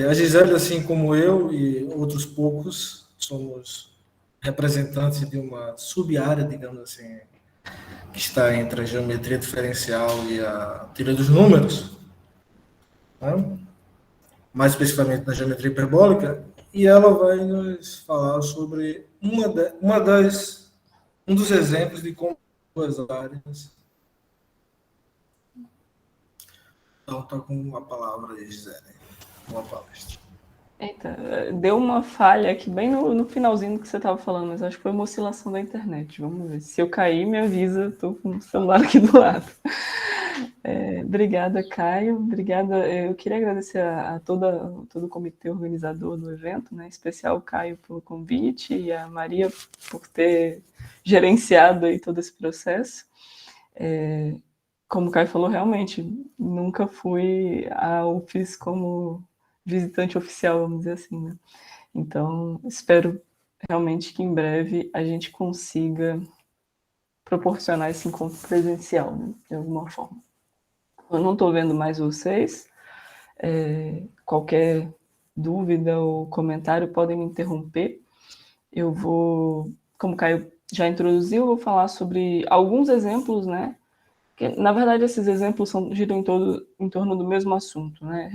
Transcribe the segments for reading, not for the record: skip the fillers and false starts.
A Gisele, assim como eu e outros poucos, somos representantes de uma sub-área, digamos assim, que está entre a geometria diferencial e a teoria dos números, né? Mais especificamente na geometria hiperbólica, e ela vai nos falar sobre um dos exemplos de como duas áreas. Então, está com a palavra aí, Gisele, uma palestra. Eita, deu uma falha aqui bem no finalzinho do que você estava falando, mas acho que foi uma oscilação da internet. Vamos ver. Se eu cair, me avisa, estou com o celular aqui do lado. Obrigada, Caio. Obrigada. Eu queria agradecer a todo o comitê organizador do evento, né? Em especial o Caio pelo convite e a Maria por ter gerenciado aí todo esse processo. Como o Caio falou, realmente, nunca fui à UFES como visitante oficial, vamos dizer assim, né? Então, espero realmente que em breve a gente consiga proporcionar esse encontro presencial, né, de alguma forma. Eu não estou vendo mais vocês. Qualquer dúvida ou comentário podem me interromper. Eu vou, como o Caio já introduziu, vou falar sobre alguns exemplos, né? Que, na verdade, esses exemplos giram em torno do mesmo assunto, né?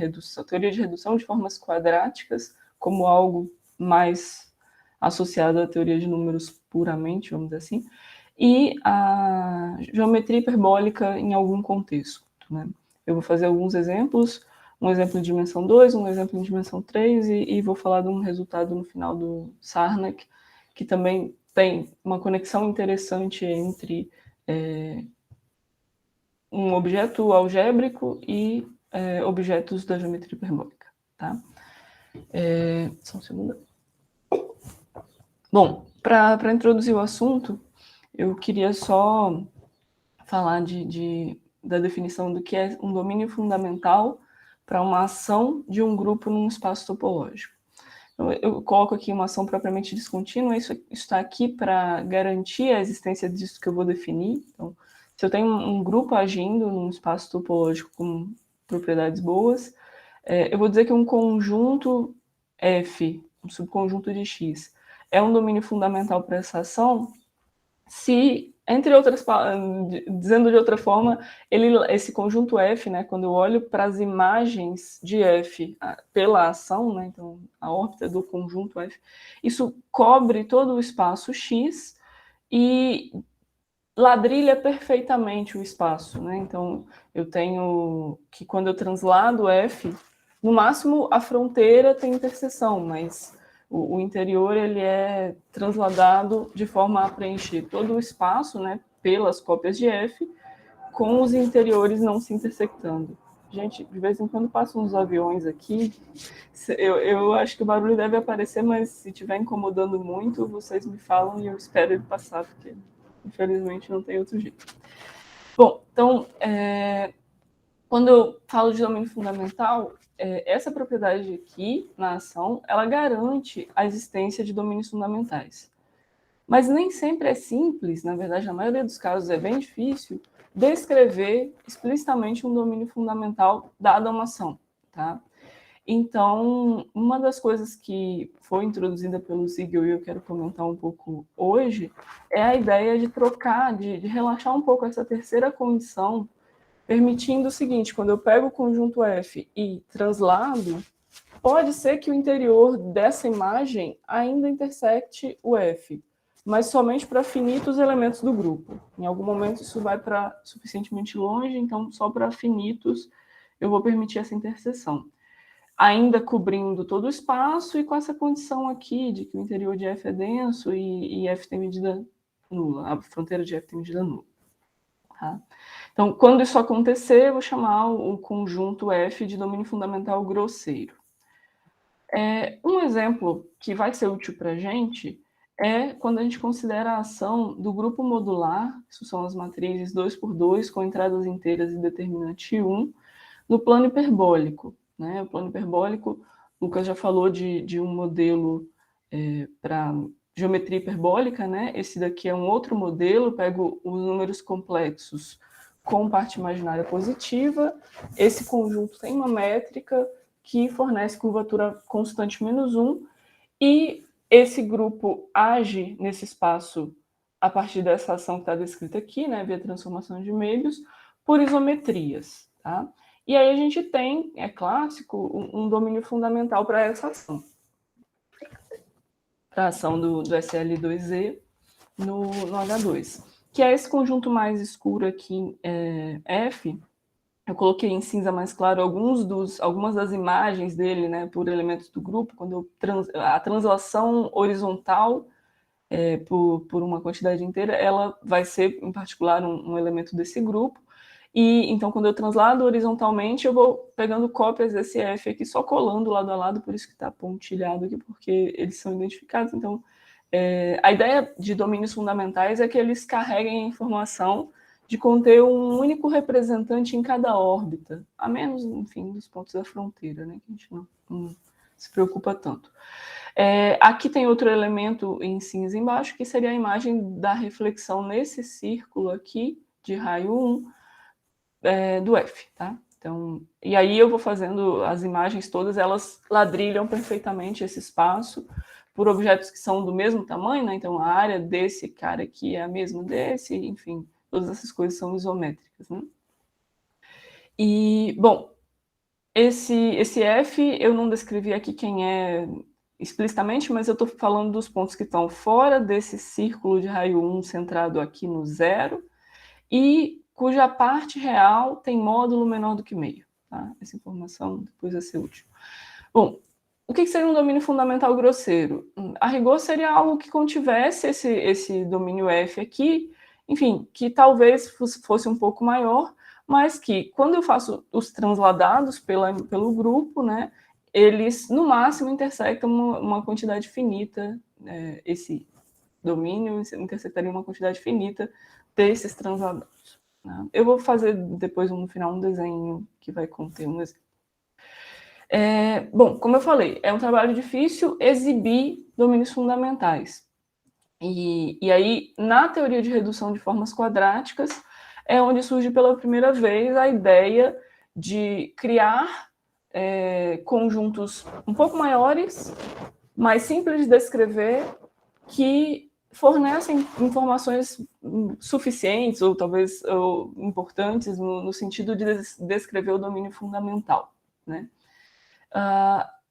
Teoria de redução de formas quadráticas como algo mais associado à teoria de números puramente, vamos dizer assim, e a geometria hiperbólica em algum contexto, né? Eu vou fazer alguns exemplos, um exemplo de dimensão 2, um exemplo de dimensão 3, e vou falar de um resultado no final do Sarnak, que também tem uma conexão interessante entre um objeto algébrico e objetos da geometria hiperbólica. Tá? Só um segundo. Bom, para introduzir o assunto, eu queria só falar da definição do que é um domínio fundamental para uma ação de um grupo num espaço topológico. Então, eu coloco aqui uma ação propriamente descontínua, isso está aqui para garantir a existência disso que eu vou definir. Então, se eu tenho um grupo agindo num espaço topológico com propriedades boas, eu vou dizer que um conjunto F, um subconjunto de X, é um domínio fundamental para essa ação se, entre outras, dizendo de outra forma, esse conjunto F, né, quando eu olho para as imagens de F pela ação, né, então a órbita do conjunto F, isso cobre todo o espaço X e ladrilha perfeitamente o espaço, né? Então eu tenho que quando eu translado F, no máximo a fronteira tem interseção, mas o interior ele é transladado de forma a preencher todo o espaço, né, pelas cópias de F, com os interiores não se intersectando. Gente, de vez em quando passam uns aviões aqui. Eu acho que o barulho deve aparecer, mas se estiver incomodando muito, vocês me falam e eu espero ele passar, porque infelizmente não tem outro jeito. Bom, então, quando eu falo de domínio fundamental, essa propriedade aqui na ação, ela garante a existência de domínios fundamentais. Mas nem sempre é simples, na verdade, na maioria dos casos é bem difícil, descrever explicitamente um domínio fundamental dada uma ação, tá? Então, uma das coisas que foi introduzida pelo Siegel e eu quero comentar um pouco hoje é a ideia de trocar, de relaxar um pouco essa terceira condição, permitindo o seguinte: quando eu pego o conjunto F e translado, pode ser que o interior dessa imagem ainda intersecte o F, mas somente para finitos elementos do grupo. Em algum momento isso vai para suficientemente longe, então só para finitos eu vou permitir essa interseção. Ainda cobrindo todo o espaço e com essa condição aqui de que o interior de F é denso e F tem medida nula, a fronteira de F tem medida nula. Tá? Então, quando isso acontecer, eu vou chamar o conjunto F de domínio fundamental grosseiro. Um exemplo que vai ser útil para a gente é quando a gente considera a ação do grupo modular, isso são as matrizes 2×2 com entradas inteiras e determinante 1, no plano hiperbólico. Né? O plano hiperbólico, o Lucas já falou de um modelo para geometria hiperbólica, né? Esse daqui é um outro modelo, pego os números complexos com parte imaginária positiva, esse conjunto tem uma métrica que fornece curvatura constante -1, e esse grupo age nesse espaço a partir dessa ação que está descrita aqui, né, via transformação de Möbius, por isometrias. Tá? E aí a gente tem, é clássico, um domínio fundamental para essa ação. Para a ação do SL2E no H2. Que é esse conjunto mais escuro aqui, F. Eu coloquei em cinza mais claro algumas das imagens dele, né, por elementos do grupo, quando a translação horizontal por uma quantidade inteira, ela vai ser, em particular, um elemento desse grupo. E então, quando eu translado horizontalmente, eu vou pegando cópias desse F aqui, só colando lado a lado, por isso que está pontilhado aqui, porque eles são identificados. Então, a ideia de domínios fundamentais é que eles carreguem a informação de conter um único representante em cada órbita, a menos, enfim, dos pontos da fronteira, né, que a gente não se preocupa tanto. Aqui tem outro elemento em cinza embaixo, que seria a imagem da reflexão nesse círculo aqui, de raio 1, do F, tá? Então, e aí eu vou fazendo as imagens todas, elas ladrilham perfeitamente esse espaço por objetos que são do mesmo tamanho, né? Então a área desse cara aqui é a mesma desse, enfim, todas essas coisas são isométricas, né? E, bom, esse F eu não descrevi aqui quem é explicitamente, mas eu estou falando dos pontos que estão fora desse círculo de raio 1 centrado aqui no 0, e cuja parte real tem módulo menor do que meio. Tá? Essa informação depois vai ser útil. Bom, o que seria um domínio fundamental grosseiro? A rigor seria algo que contivesse esse domínio F aqui, enfim, que talvez fosse um pouco maior, mas que, quando eu faço os transladados pelo grupo, né, eles, no máximo, intersectam uma quantidade finita, esse domínio intersectaria uma quantidade finita desses transladados. Né? Eu vou fazer depois, no final, um desenho que vai conter um exemplo. Bom, como eu falei, é um trabalho difícil exibir domínios fundamentais. E aí, na teoria de redução de formas quadráticas, é onde surge pela primeira vez a ideia de criar conjuntos um pouco maiores, mais simples de descrever, que fornecem informações suficientes ou talvez importantes no sentido de descrever o domínio fundamental, né?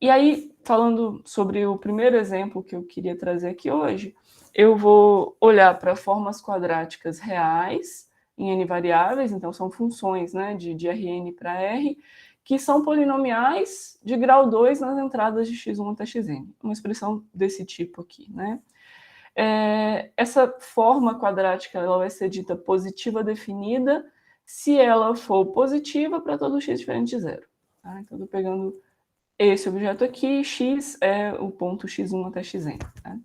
E aí, falando sobre o primeiro exemplo que eu queria trazer aqui hoje, eu vou olhar para formas quadráticas reais em n variáveis, então são funções, né, de Rn para R, que são polinomiais de grau 2 nas entradas de x1 até xn. Uma expressão desse tipo aqui, né? Essa forma quadrática ela vai ser dita positiva definida se ela for positiva para todo x diferente de zero. Tá? Então, estou pegando esse objeto aqui, x é o ponto x1 até xn. Tá?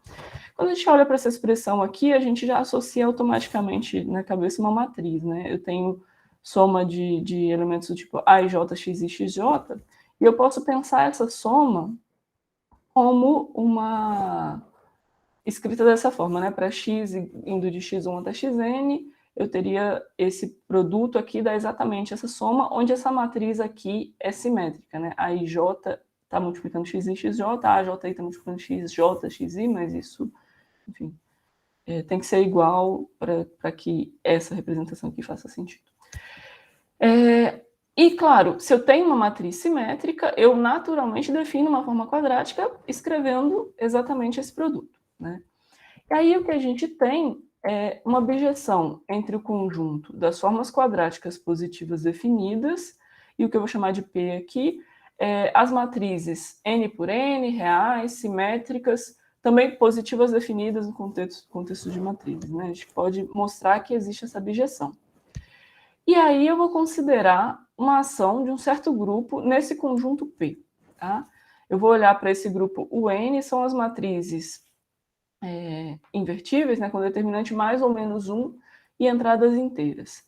Quando a gente olha para essa expressão aqui, a gente já associa automaticamente na cabeça uma matriz. Né? Eu tenho soma de elementos do tipo A, J, X e XJ, e eu posso pensar essa soma como uma escrita dessa forma, né? Para x indo de x1 até xn, eu teria esse produto aqui, dá exatamente essa soma, onde essa matriz aqui é simétrica, né? A IJ está multiplicando x em xj, a AJ está multiplicando xj, xi, mas isso, enfim, tem que ser igual para que essa representação aqui faça sentido. E, claro, se eu tenho uma matriz simétrica, eu naturalmente defino uma forma quadrática escrevendo exatamente esse produto. Né? E aí o que a gente tem é uma bijeção entre o conjunto das formas quadráticas positivas definidas e o que eu vou chamar de P aqui, as matrizes n por n, reais, simétricas, também positivas definidas no contexto de matrizes. Né? A gente pode mostrar que existe essa bijeção. E aí eu vou considerar uma ação de um certo grupo nesse conjunto P. Tá? Eu vou olhar para esse grupo UN, são as matrizes invertíveis, né, com determinante mais ou menos 1 e entradas inteiras.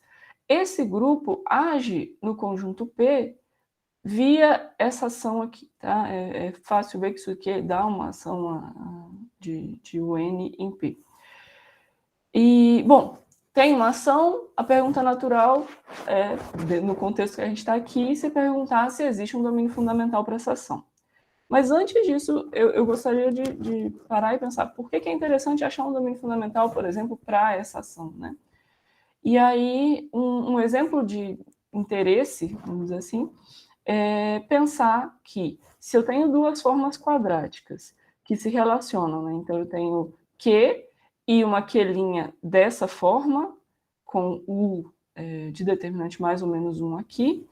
Esse grupo age no conjunto P via essa ação aqui. Tá? É fácil ver que isso aqui dá uma ação de UN em P. E, bom, tem uma ação, a pergunta natural no contexto que a gente está aqui, se perguntar se existe um domínio fundamental para essa ação. Mas antes disso, eu gostaria de parar e pensar por que é interessante achar um domínio fundamental, por exemplo, para essa ação, né? E aí, um exemplo de interesse, vamos dizer assim, é pensar que se eu tenho duas formas quadráticas que se relacionam, né? Então eu tenho Q e uma Q'linha dessa forma, com U de determinante mais ou menos 1 aqui.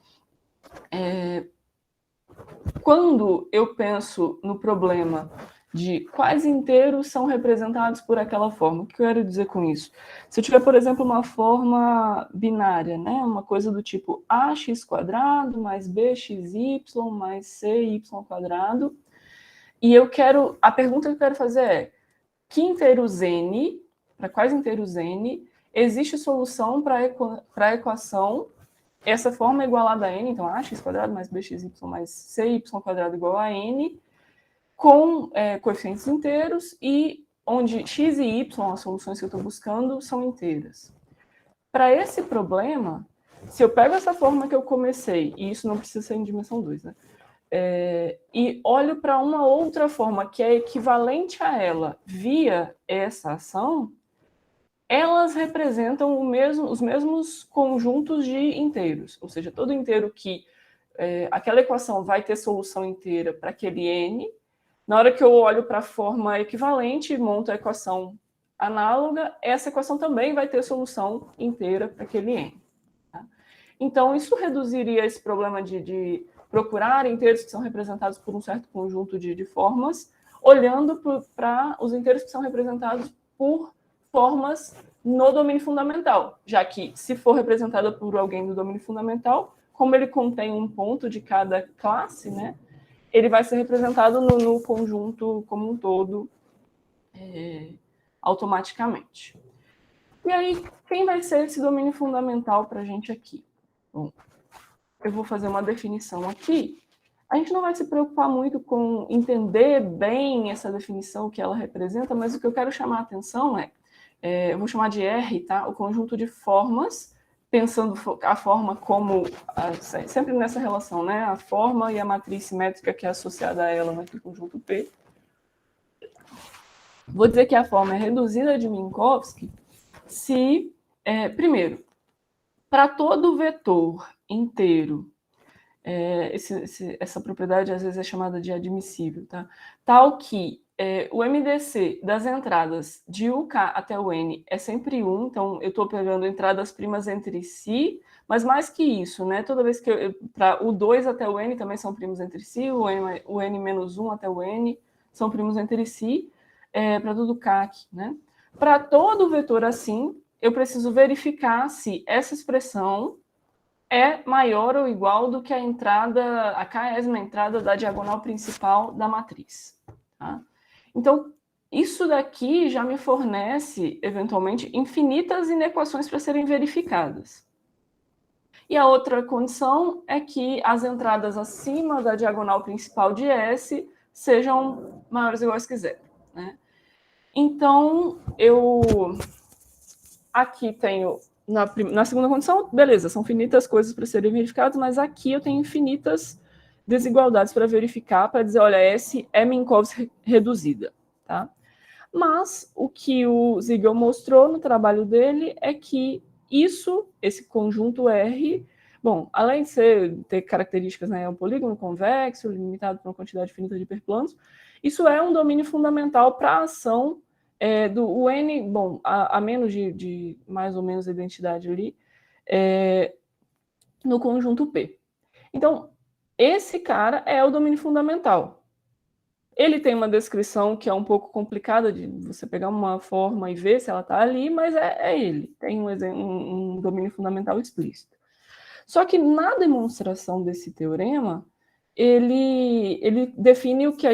Quando eu penso no problema de quais inteiros são representados por aquela forma, o que eu quero dizer com isso? Se eu tiver, por exemplo, uma forma binária, né, uma coisa do tipo ax² mais bxy mais cy², e a pergunta que eu quero fazer é, que inteiros n, para quais inteiros n, existe solução para a equação essa forma é igualada a n, então ax² mais bxy mais cy² igual a n, com coeficientes inteiros e onde x e y, as soluções que eu estou buscando, são inteiras. Para esse problema, se eu pego essa forma que eu comecei, e isso não precisa ser em dimensão 2, né? E olho para uma outra forma que é equivalente a ela via essa ação, elas representam os mesmos conjuntos de inteiros, ou seja, todo inteiro que aquela equação vai ter solução inteira para aquele n, na hora que eu olho para a forma equivalente e monto a equação análoga, essa equação também vai ter solução inteira para aquele n. Tá? Então, isso reduziria esse problema de procurar inteiros que são representados por um certo conjunto de formas, olhando para os inteiros que são representados por formas no domínio fundamental, já que, se for representada por alguém do domínio fundamental, como ele contém um ponto de cada classe, né, ele vai ser representado no conjunto como um todo automaticamente. E aí, quem vai ser esse domínio fundamental para a gente aqui? Bom, eu vou fazer uma definição aqui. A gente não vai se preocupar muito com entender bem essa definição que ela representa, mas o que eu quero chamar a atenção eu vou chamar de R, tá? O conjunto de formas, pensando a forma como, sempre nessa relação, né? A forma e a matriz simétrica que é associada a ela naquele conjunto P. Vou dizer que a forma é reduzida de Minkowski se, primeiro, para todo vetor inteiro, essa propriedade às vezes é chamada de admissível, tá? Tal que o MDC das entradas de UK até o N é sempre 1, então eu estou pegando entradas primas entre si, mas mais que isso, né? Toda vez que para o 2 até o N também são primos entre si, o N menos 1 até o N são primos entre si, para todo CAC, né? Para todo vetor assim, eu preciso verificar se essa expressão é maior ou igual do que a entrada, a késima entrada da diagonal principal da matriz. Tá? Então, isso daqui já me fornece, eventualmente, infinitas inequações para serem verificadas. E a outra condição é que as entradas acima da diagonal principal de S sejam maiores ou iguais que zero. Né? Então, eu aqui tenho, na segunda condição, beleza, são finitas coisas para serem verificadas, mas aqui eu tenho infinitas desigualdades para verificar, para dizer, olha, S é Minkowski reduzida. Tá? Mas o que o Siegel mostrou no trabalho dele é que esse conjunto R, bom, além de ter características, né, é um polígono convexo, limitado por uma quantidade finita de hiperplanos, isso é um domínio fundamental para a ação do N, bom, a menos de mais ou menos identidade ali, no conjunto P. Então, esse cara é o domínio fundamental. Ele tem uma descrição que é um pouco complicada de você pegar uma forma e ver se ela está ali, mas é ele. Tem um domínio fundamental explícito. Só que na demonstração desse teorema, ele define o que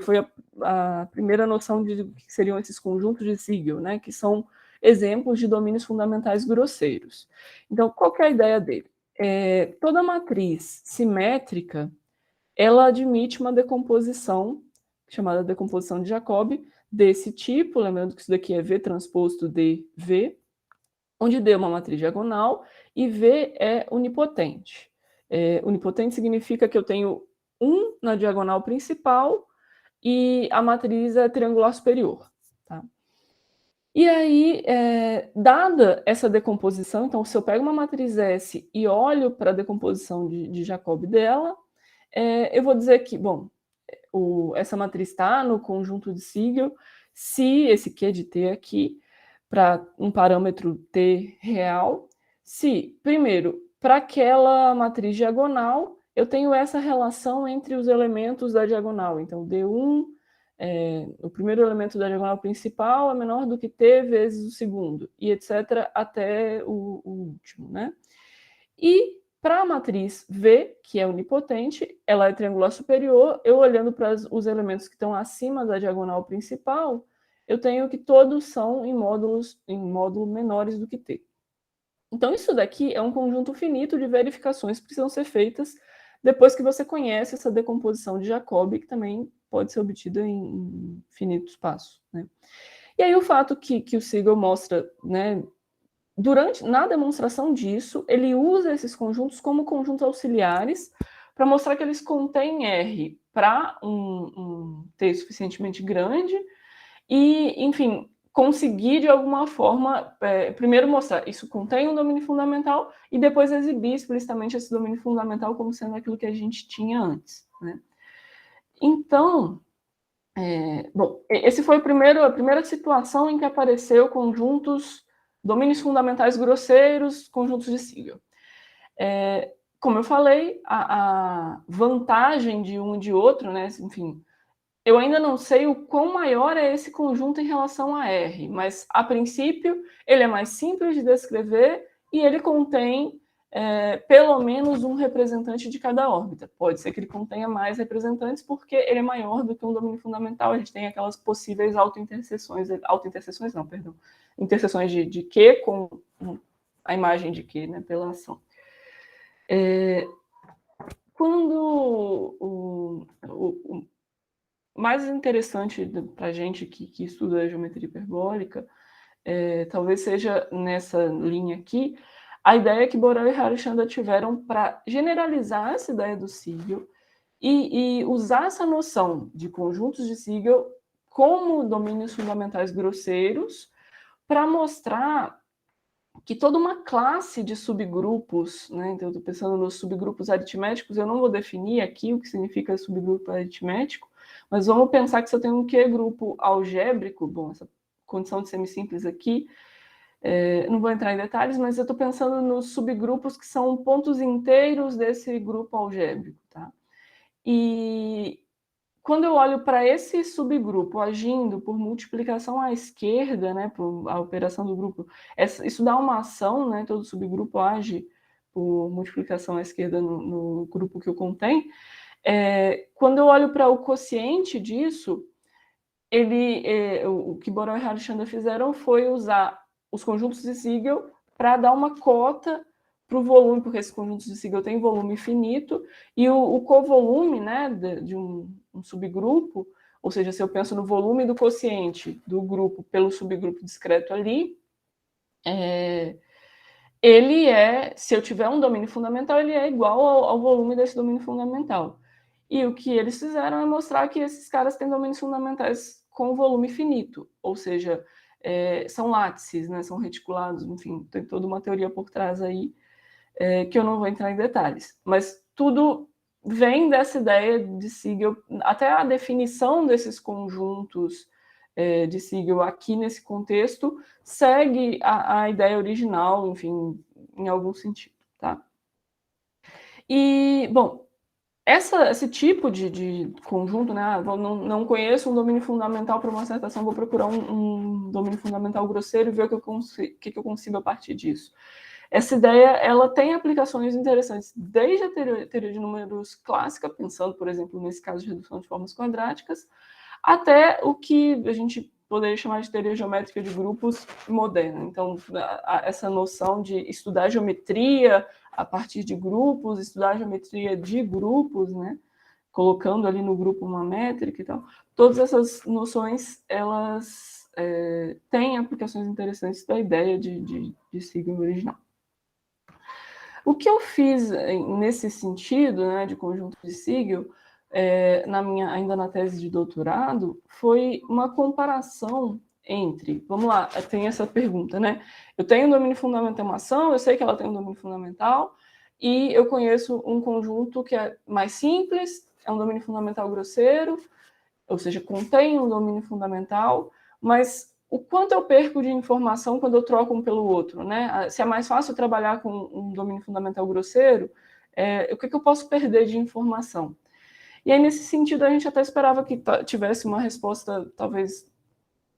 foi a primeira noção de que seriam esses conjuntos de Siegel, né, que são exemplos de domínios fundamentais grosseiros. Então, qual que é a ideia dele? Toda matriz simétrica, ela admite uma decomposição, chamada decomposição de Jacobi, desse tipo, lembrando que isso daqui é V transposto de V, onde D é uma matriz diagonal e V é unipotente. Unipotente significa que eu tenho 1 na diagonal principal e a matriz é triangular superior. Tá? E aí, dada essa decomposição, então, se eu pego uma matriz S e olho para a decomposição de Jacobi dela, eu vou dizer que, bom, essa matriz está no conjunto de Siegel, se esse Q de T aqui, para um parâmetro T real, se, primeiro, para aquela matriz diagonal, eu tenho essa relação entre os elementos da diagonal. Então, D1, o primeiro elemento da diagonal principal é menor do que T vezes o segundo, e etc. até o último, né? E para a matriz V, que é unipotente, ela é triangular superior, eu olhando para os elementos que estão acima da diagonal principal, eu tenho que todos são em módulo menores do que T. Então, isso daqui é um conjunto finito de verificações que precisam ser feitas depois que você conhece essa decomposição de Jacobi, que também pode ser obtida em infinitos espaços. Né? E aí o fato que o Siegel mostra, né, na demonstração disso, ele usa esses conjuntos como conjuntos auxiliares para mostrar que eles contêm R para um T suficientemente grande e, enfim, conseguir de alguma forma, primeiro mostrar isso contém um domínio fundamental e depois exibir explicitamente esse domínio fundamental como sendo aquilo que a gente tinha antes. Né? Então, bom, esse foi a primeira situação em que apareceu domínios fundamentais grosseiros, conjuntos de Siegel. Como eu falei, a vantagem de um e de outro, né, enfim, eu ainda não sei o quão maior é esse conjunto em relação a R, mas, a princípio, ele é mais simples de descrever e ele contém pelo menos um representante de cada órbita. Pode ser que ele contenha mais representantes porque ele é maior do que um domínio fundamental. A gente tem aquelas possíveis autointerseções não, perdão, interseções de Q com a imagem de Q, né, pela ação. Quando o mais interessante para a gente que estuda a geometria hiperbólica, talvez seja nessa linha aqui, a ideia que Borel e Harishanda tiveram para generalizar essa ideia do Siegel e usar essa noção de conjuntos de Siegel como domínios fundamentais grosseiros para mostrar que toda uma classe de subgrupos, né? Então, eu estou pensando nos subgrupos aritméticos, eu não vou definir aqui o que significa subgrupo aritmético, mas vamos pensar que se eu tenho um Q-grupo algébrico, bom, essa condição de semisimples aqui, não vou entrar em detalhes, mas eu estou pensando nos subgrupos que são pontos inteiros desse grupo algébrico, tá? E quando eu olho para esse subgrupo agindo por multiplicação à esquerda, né, por a operação do grupo, isso dá uma ação, né, todo subgrupo age por multiplicação à esquerda no grupo que o contém. Quando eu olho para o quociente disso, o que Borel e Harishanda fizeram foi usar os conjuntos de Siegel para dar uma cota para o volume, porque esses conjuntos de Siegel têm volume finito, e o covolume, né, de um subgrupo, ou seja, se eu penso no volume do quociente do grupo pelo subgrupo discreto ali, se eu tiver um domínio fundamental, ele é igual ao volume desse domínio fundamental. E o que eles fizeram é mostrar que esses caras têm domínios fundamentais com volume finito, ou seja, são látices, né, são reticulados, enfim, tem toda uma teoria por trás aí, que eu não vou entrar em detalhes. Mas tudo vem dessa ideia de Siegel, até a definição desses conjuntos de Siegel aqui nesse contexto segue a ideia original, enfim, em algum sentido, tá? E, bom, esse tipo de conjunto, né? Não conheço um domínio fundamental para uma dissertação, vou procurar um domínio fundamental grosseiro e ver o que eu consigo a partir disso. Essa ideia ela tem aplicações interessantes, desde a teoria de números clássica, pensando, por exemplo, nesse caso de redução de formas quadráticas, até o que a gente poderia chamar de teoria geométrica de grupos moderna. Então, essa noção de estudar geometria a partir de grupos, estudar geometria de grupos, né? Colocando ali no grupo uma métrica e tal. Todas essas noções, elas têm aplicações interessantes da ideia de Siegel original. O que eu fiz nesse sentido, né, de conjunto de Siegel, ainda na tese de doutorado, foi uma comparação entre, vamos lá, tem essa pergunta, né? Eu tenho um domínio fundamental em uma ação, eu sei que ela tem um domínio fundamental, e eu conheço um conjunto que é mais simples, é um domínio fundamental grosseiro, ou seja, contém um domínio fundamental, mas o quanto eu perco de informação quando eu troco um pelo outro, né? Se é mais fácil trabalhar com um domínio fundamental grosseiro, o que eu posso perder de informação? E aí, nesse sentido, a gente até esperava que tivesse uma resposta, talvez,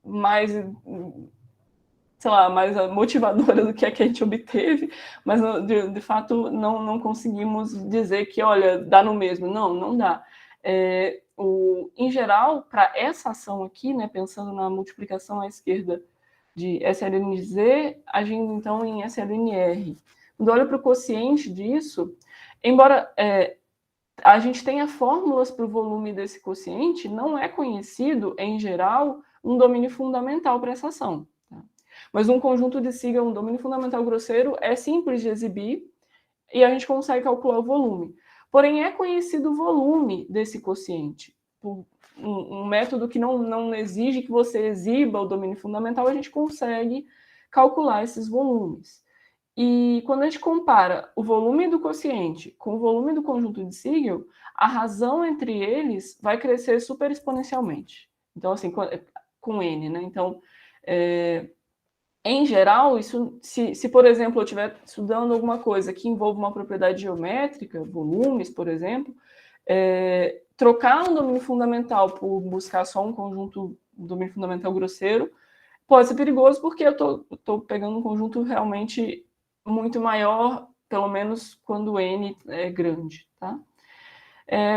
mais, sei lá, mais motivadora do que a gente obteve, mas, de fato, não conseguimos dizer que, olha, dá no mesmo. Não dá. Em geral, para essa ação aqui, né, pensando na multiplicação à esquerda de SLNZ, agindo então em SLNR. Quando olho para o quociente disso, embora a gente tenha fórmulas para o volume desse quociente, não é conhecido, em geral, um domínio fundamental para essa ação. Tá? Mas um conjunto de sigla, um domínio fundamental grosseiro, é simples de exibir e a gente consegue calcular o volume. Porém, é conhecido o volume desse quociente. Por um método que não exige que você exiba o domínio fundamental, a gente consegue calcular esses volumes. E quando a gente compara o volume do quociente com o volume do conjunto de Siegel, a razão entre eles vai crescer super exponencialmente. Então, assim, com N, né? Então, em geral, isso, se, por exemplo, eu estiver estudando alguma coisa que envolva uma propriedade geométrica, volumes, por exemplo, trocar um domínio fundamental por buscar só um conjunto, um domínio fundamental grosseiro, pode ser perigoso porque eu estou pegando um conjunto realmente muito maior, pelo menos quando N é grande, tá?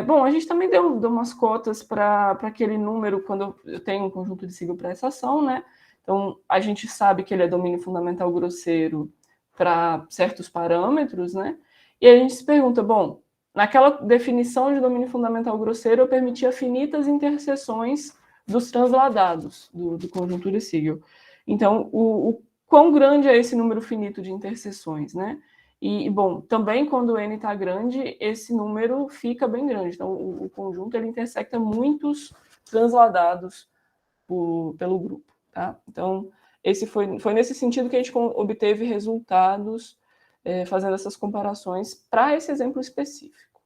Bom, a gente também deu umas cotas para aquele número quando eu tenho um conjunto de Siegel para essa ação, né? Então, a gente sabe que ele é domínio fundamental grosseiro para certos parâmetros, né? E a gente se pergunta, bom, naquela definição de domínio fundamental grosseiro, eu permitia finitas interseções dos transladados do conjunto de Siegel. Então, o quão grande é esse número finito de interseções, né? E, bom, também quando o N está grande, esse número fica bem grande. Então, o conjunto ele intersecta muitos transladados pelo grupo. Tá? Então, esse foi nesse sentido que a gente obteve resultados fazendo essas comparações para esse exemplo específico.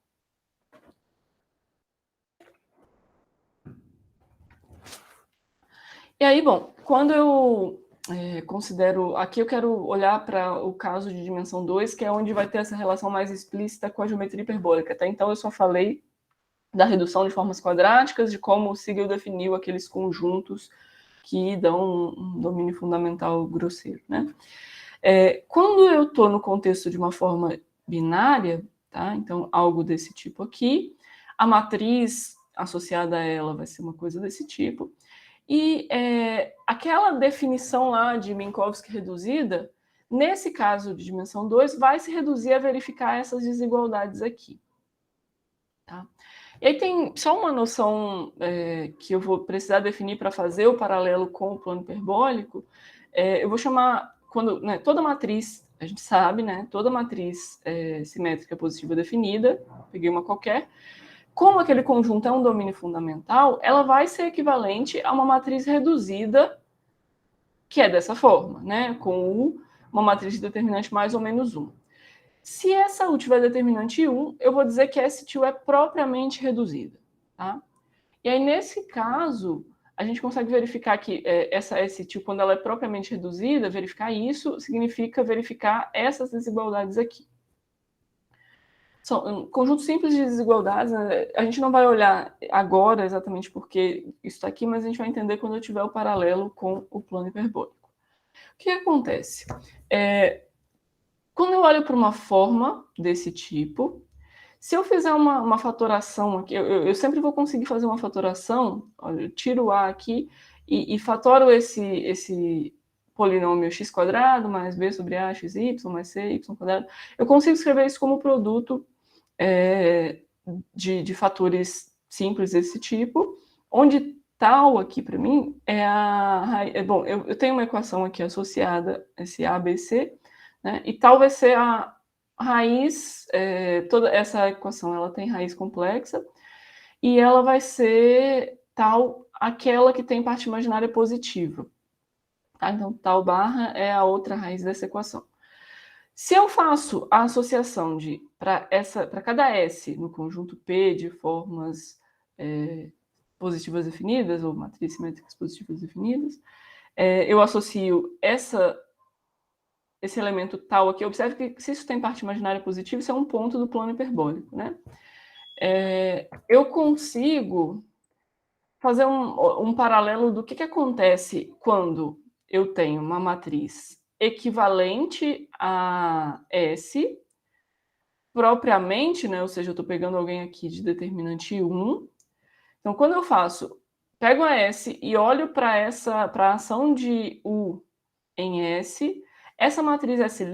E aí, bom, quando eu considero... Aqui eu quero olhar para o caso de dimensão 2, que é onde vai ter essa relação mais explícita com a geometria hiperbólica. Até então eu só falei da redução de formas quadráticas, de como o Siegel definiu aqueles conjuntos que dão um domínio fundamental grosseiro, né? Quando eu estou no contexto de uma forma binária, tá? Então, algo desse tipo aqui, a matriz associada a ela vai ser uma coisa desse tipo, e aquela definição lá de Minkowski reduzida, nesse caso de dimensão 2, vai se reduzir a verificar essas desigualdades aqui. Tá? E aí tem só uma noção que eu vou precisar definir para fazer o paralelo com o plano hiperbólico. Eu vou chamar, né, toda matriz, a gente sabe, né, toda matriz simétrica positiva definida, peguei uma qualquer, como aquele conjunto é um domínio fundamental, ela vai ser equivalente a uma matriz reduzida, que é dessa forma, né, com uma matriz de determinante mais ou menos 1. Se essa U tiver determinante 1, eu vou dizer que essa U é propriamente reduzida. Tá? E aí, nesse caso, a gente consegue verificar que essa SU, quando ela é propriamente reduzida, verificar isso significa verificar essas desigualdades aqui. São um conjunto simples de desigualdades, né? A gente não vai olhar agora exatamente porque isso está aqui, mas a gente vai entender quando eu tiver o paralelo com o plano hiperbólico. O que acontece? Quando eu olho para uma forma desse tipo, se eu fizer uma fatoração aqui, eu sempre vou conseguir fazer uma fatoração, eu tiro o A aqui e fatoro esse polinômio x² mais b sobre a, xy, mais c, y². Eu consigo escrever isso como produto de fatores simples desse tipo, onde tal aqui para mim é a raiz. Bom, eu tenho uma equação aqui associada, esse ABC, né? E tal vai ser a raiz, toda essa equação ela tem raiz complexa, e ela vai ser tal aquela que tem parte imaginária positiva. Tá? Então, tal barra é a outra raiz dessa equação. Se eu faço a associação para cada S no conjunto P de formas positivas definidas, ou matrizes simétricas positivas definidas, eu associo esse elemento tal aqui. Observe que se isso tem parte imaginária positiva, isso é um ponto do plano hiperbólico, né? Eu consigo fazer um paralelo do que acontece quando eu tenho uma matriz equivalente a S, propriamente, né? Ou seja, eu estou pegando alguém aqui de determinante 1. Então, quando eu pego a S e olho para a ação de U em S, essa matriz S',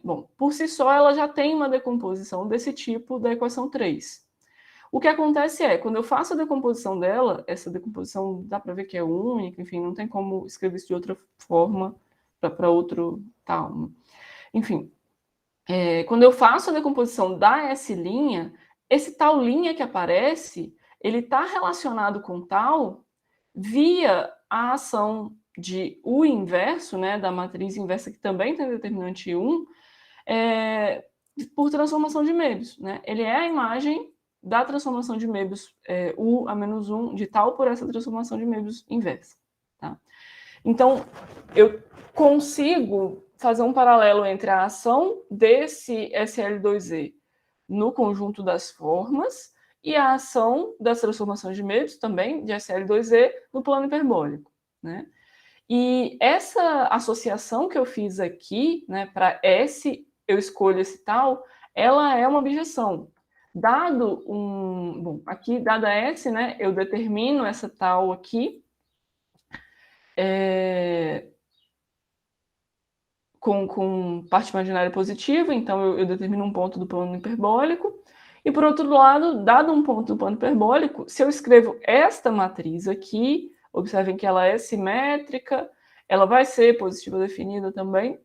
bom, por si só, ela já tem uma decomposição desse tipo da equação 3. O que acontece é, quando eu faço a decomposição dela, essa decomposição dá para ver que é única, enfim, não tem como escrever isso de outra forma para outro tal. Enfim, quando eu faço a decomposição da S', esse tal linha que aparece, ele está relacionado com tal via a ação de U inverso, né, da matriz inversa, que também tem determinante 1, por transformação de Möbius. Né? Ele é a imagem da transformação de Möbius U a menos 1 de tal por essa transformação de Möbius inversa. Tá? Então, eu consigo fazer um paralelo entre a ação desse SL2E no conjunto das formas e a ação das transformações de Möbius, também de SL2E, no plano hiperbólico. Né? E essa associação que eu fiz aqui, né, para S, eu escolho esse tal, ela é uma objeção. Aqui, dada S, né, eu determino essa tal aqui, com parte imaginária positiva, então eu determino um ponto do plano hiperbólico, e por outro lado, dado um ponto do plano hiperbólico, se eu escrevo esta matriz aqui, observem que ela é simétrica, ela vai ser positiva definida também,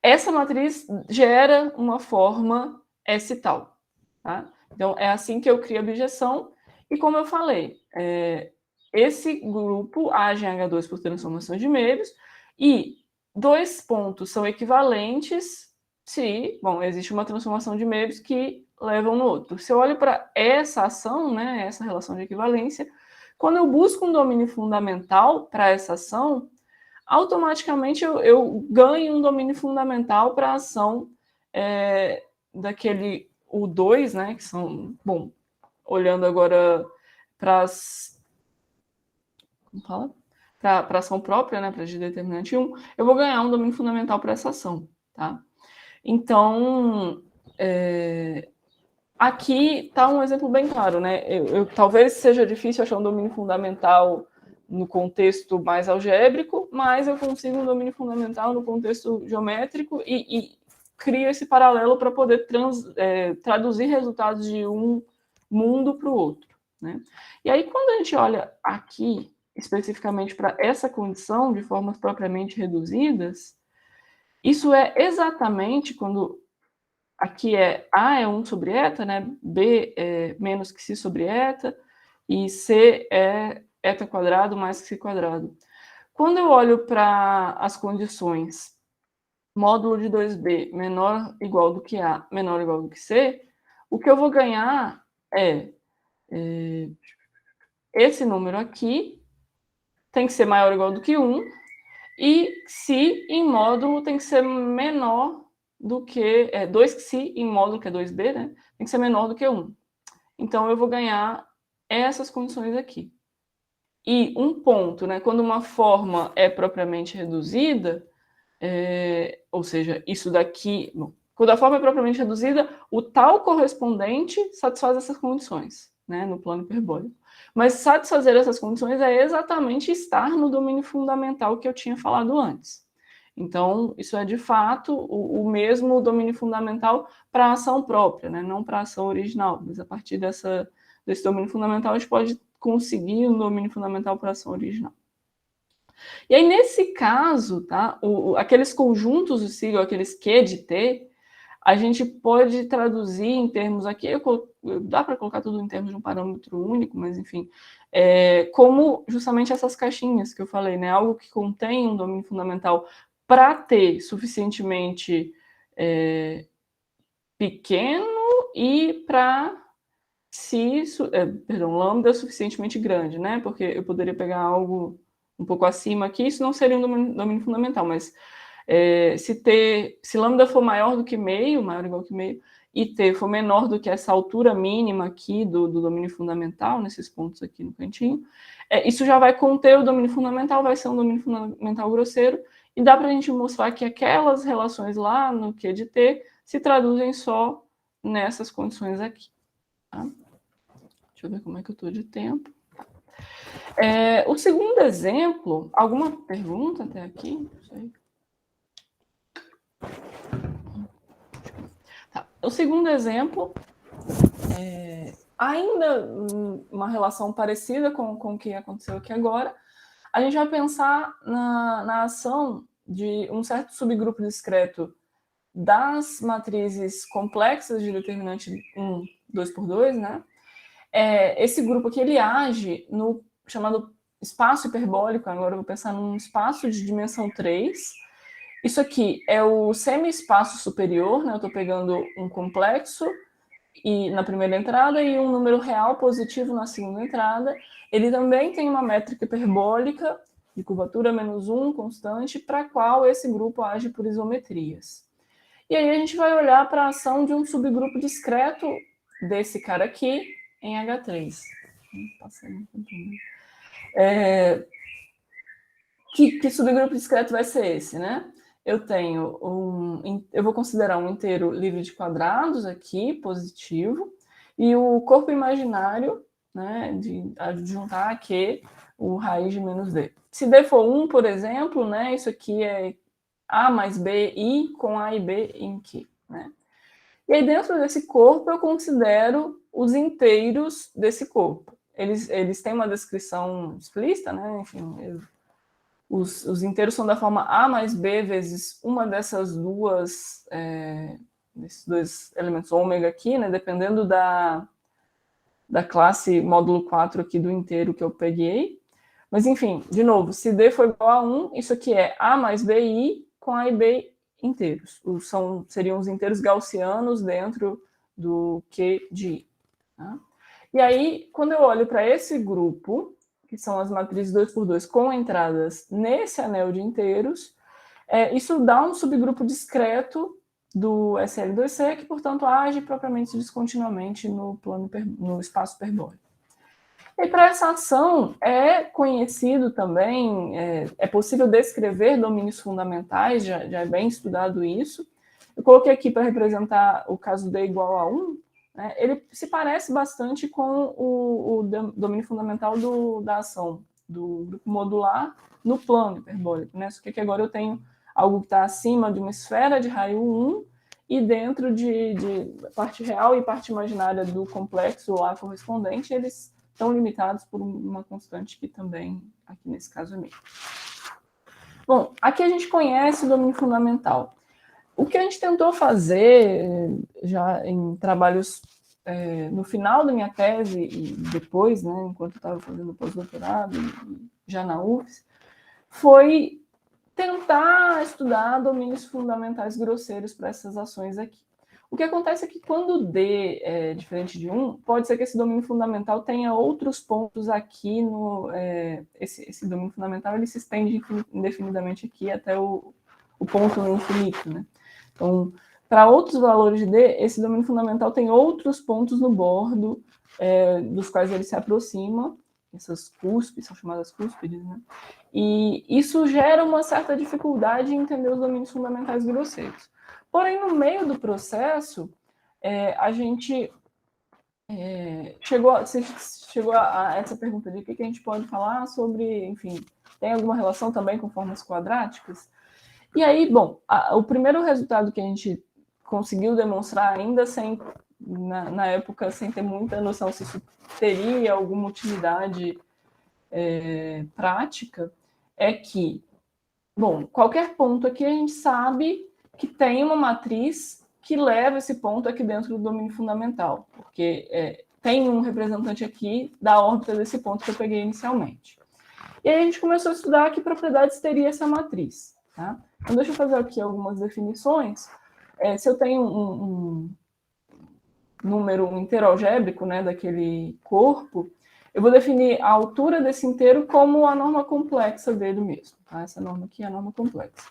essa matriz gera uma forma S tal. Tá? Então, é assim que eu crio a objeção, e como eu falei, esse grupo age em H2 por transformação de Möbius, e dois pontos são equivalentes se, bom, existe uma transformação de Möbius que leva um no outro. Se eu olho para essa ação, né, essa relação de equivalência, quando eu busco um domínio fundamental para essa ação, automaticamente eu ganho um domínio fundamental para a ação daquele U2, né, que são, bom, olhando agora para as... Como fala? Para a ação própria, né, para de determinante 1, eu vou ganhar um domínio fundamental para essa ação, tá? Então, aqui está um exemplo bem claro, né? Talvez seja difícil achar um domínio fundamental no contexto mais algébrico, mas eu consigo um domínio fundamental no contexto geométrico e crio esse paralelo para poder traduzir resultados de um mundo para o outro. Né? E aí, quando a gente olha aqui, especificamente para essa condição de formas propriamente reduzidas, isso é exatamente quando aqui A é 1 sobre eta, né? B é menos que C sobre eta, e C é eta quadrado mais que C quadrado. Quando eu olho para as condições módulo de 2B menor ou igual do que A, menor ou igual do que C, o que eu vou ganhar é esse número aqui tem que ser maior ou igual do que 1, e Xi em módulo tem que ser menor do que... 2Xi em módulo, que é 2B, né? Tem que ser menor do que 1. Então, eu vou ganhar essas condições aqui. E um ponto, né? Quando uma forma é propriamente reduzida, ou seja, isso daqui... Bom, quando a forma é propriamente reduzida, o tal correspondente satisfaz essas condições, né? No plano hiperbólico. Mas satisfazer essas condições é exatamente estar no domínio fundamental que eu tinha falado antes. Então, isso é de fato o mesmo domínio fundamental para a ação própria, né? Não para a ação original, mas a partir desse domínio fundamental, a gente pode conseguir um domínio fundamental para a ação original. E aí, nesse caso, tá, aqueles conjuntos do signo, aqueles Q de T, a gente pode traduzir em termos aqui, dá para colocar tudo em termos de um parâmetro único, mas enfim, como justamente essas caixinhas que eu falei, né? Algo que contém um domínio fundamental para T suficientemente pequeno e para lambda suficientemente grande, né? Porque eu poderia pegar algo um pouco acima aqui, isso não seria um domínio fundamental, mas se lambda for maior do que meio, maior ou igual que meio, e T for menor do que essa altura mínima aqui do domínio fundamental, nesses pontos aqui no cantinho, isso já vai conter o domínio fundamental, vai ser um domínio fundamental grosseiro, e dá para a gente mostrar que aquelas relações lá no Q de T se traduzem só nessas condições aqui. Tá? Deixa eu ver como é que eu estou de tempo. O segundo exemplo, alguma pergunta até aqui? Não sei. Tá. O segundo exemplo, ainda uma relação parecida com o que aconteceu aqui agora, a gente vai pensar na ação de um certo subgrupo discreto das matrizes complexas de determinante 1, 2 por 2, né? Esse grupo aqui, ele age no chamado espaço hiperbólico. Agora eu vou pensar num espaço de dimensão 3. Isso aqui é o semi-espaço superior, né? Eu estou pegando um complexo na primeira entrada e um número real positivo na segunda entrada. Ele também tem uma métrica hiperbólica de curvatura -1 constante, para a qual esse grupo age por isometrias. E aí a gente vai olhar para a ação de um subgrupo discreto desse cara aqui em H3. Que subgrupo discreto vai ser esse, né? Eu vou considerar um inteiro livre de quadrados aqui, positivo, e o corpo imaginário, né, de adjuntar aqui o raiz de -d. Se d for 1, por exemplo, né, isso aqui é a mais b, i, com a e b em q, né? E aí, dentro desse corpo, eu considero os inteiros desse corpo. Eles têm uma descrição explícita, né? Enfim, os inteiros são da forma a mais b vezes uma dessas desses dois elementos ômega aqui, né? Dependendo da classe módulo 4 aqui do inteiro que eu peguei. Mas, enfim, de novo, se d for igual a 1, isso aqui é a mais bi com a e b inteiros. Seriam os inteiros gaussianos dentro do Q de I. Tá? E aí, quando eu olho para esse grupo, que são as matrizes 2 por 2 com entradas nesse anel de inteiros, isso dá um subgrupo discreto do SL2C, que, portanto, age propriamente descontinuamente no espaço hiperbólico. E para essa ação é conhecido também, é possível descrever domínios fundamentais, já é bem estudado isso. Eu coloquei aqui para representar o caso D igual a 1, né? Ele se parece bastante com o domínio fundamental da ação do grupo modular no plano hiperbólico, né? Só que aqui agora eu tenho algo que está acima de uma esfera de raio 1 e dentro de parte real e parte imaginária do complexo lá correspondente, eles estão limitados por uma constante que também, aqui nesse caso, é meio. Bom, aqui a gente conhece o domínio fundamental. O que a gente tentou fazer já em trabalhos no final da minha tese e depois, né, enquanto eu estava fazendo pós-doutorado e já na UFS, foi tentar estudar domínios fundamentais grosseiros para essas ações aqui. O que acontece é que quando D é diferente de 1, pode ser que esse domínio fundamental tenha outros pontos aqui esse domínio fundamental ele se estende indefinidamente aqui até o ponto no infinito, né? Então, para outros valores de D, esse domínio fundamental tem outros pontos no bordo dos quais ele se aproxima. Essas cúspides, são chamadas cúspides, né? E isso gera uma certa dificuldade em entender os domínios fundamentais grosseiros. Porém, no meio do processo, a gente chegou a essa pergunta de o que a gente pode falar sobre, enfim, tem alguma relação também com formas quadráticas? E aí, bom, o primeiro resultado que a gente conseguiu demonstrar, ainda sem na época, sem ter muita noção se isso teria alguma utilidade prática, é que, bom, qualquer ponto aqui a gente sabe que tem uma matriz que leva esse ponto aqui dentro do domínio fundamental, porque tem um representante aqui da órbita desse ponto que eu peguei inicialmente. E aí a gente começou a estudar que propriedades teria essa matriz. Tá? Então, deixa eu fazer aqui algumas definições. Se eu tenho um número interalgébrico, né, daquele corpo, eu vou definir a altura desse inteiro como a norma complexa dele mesmo. Tá? Essa norma aqui é a norma complexa.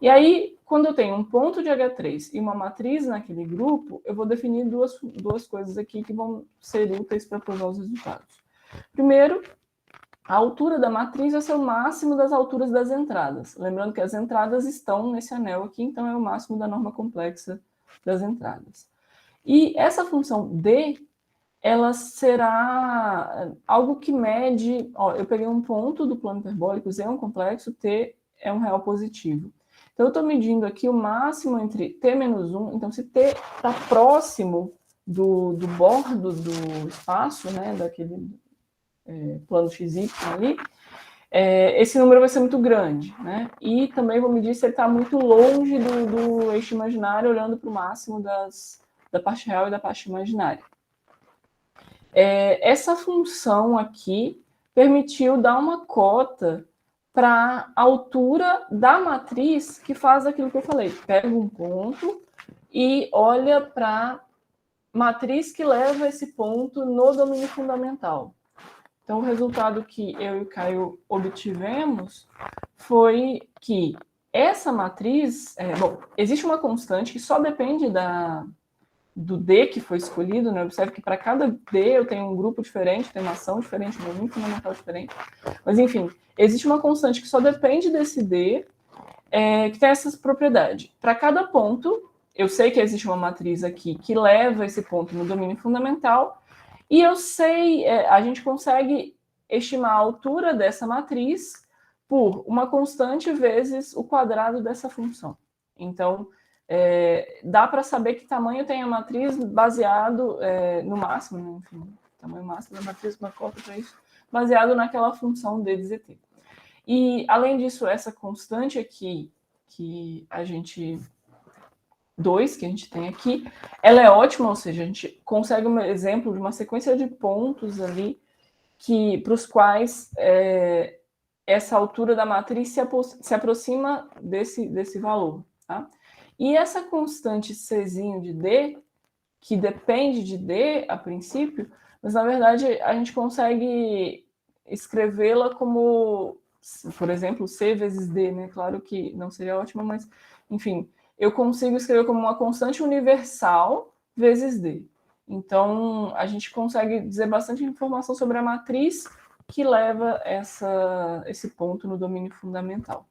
E aí, quando eu tenho um ponto de H3 e uma matriz naquele grupo, eu vou definir duas coisas aqui que vão ser úteis para provar os resultados. Primeiro, a altura da matriz vai ser o máximo das alturas das entradas. Lembrando que as entradas estão nesse anel aqui, então é o máximo da norma complexa das entradas. E essa função D, ela será algo que mede... eu peguei um ponto do plano hiperbólico, Z é um complexo, T é um real positivo. Então, eu estou medindo aqui o máximo entre T menos 1. Então, se T está próximo do bordo do espaço, né, daquele plano XY ali, esse número vai ser muito grande, né? E também vou medir se ele está muito longe do eixo imaginário, olhando para o máximo da parte real e da parte imaginária. Essa função aqui permitiu dar uma cota para a altura da matriz que faz aquilo que eu falei. Pega um ponto e olha para a matriz que leva esse ponto no domínio fundamental. Então, o resultado que eu e o Caio obtivemos foi que essa matriz... existe uma constante que só depende do D que foi escolhido, né? Observe que para cada D eu tenho um grupo diferente, tem uma ação diferente, um domínio fundamental diferente. Mas, enfim, existe uma constante que só depende desse D, que tem essa propriedade. Para cada ponto, eu sei que existe uma matriz aqui que leva esse ponto no domínio fundamental, e eu sei, a gente consegue estimar a altura dessa matriz por uma constante vezes o quadrado dessa função. Então, dá para saber que tamanho tem a matriz baseado no máximo, né? Enfim, tamanho máximo da matriz, uma cota para isso, baseado naquela função d de zt. E, além disso, essa constante aqui, que a gente tem aqui, ela é ótima, ou seja, a gente consegue um exemplo de uma sequência de pontos ali para os quais essa altura da matriz se aproxima desse valor. Tá? E essa constante Czinho de D, que depende de D a princípio, mas na verdade a gente consegue escrevê-la como, por exemplo, C vezes D, né? Claro que não seria ótimo, mas, enfim, eu consigo escrever como uma constante universal vezes D. Então, a gente consegue dizer bastante informação sobre a matriz que leva esse ponto no domínio fundamental.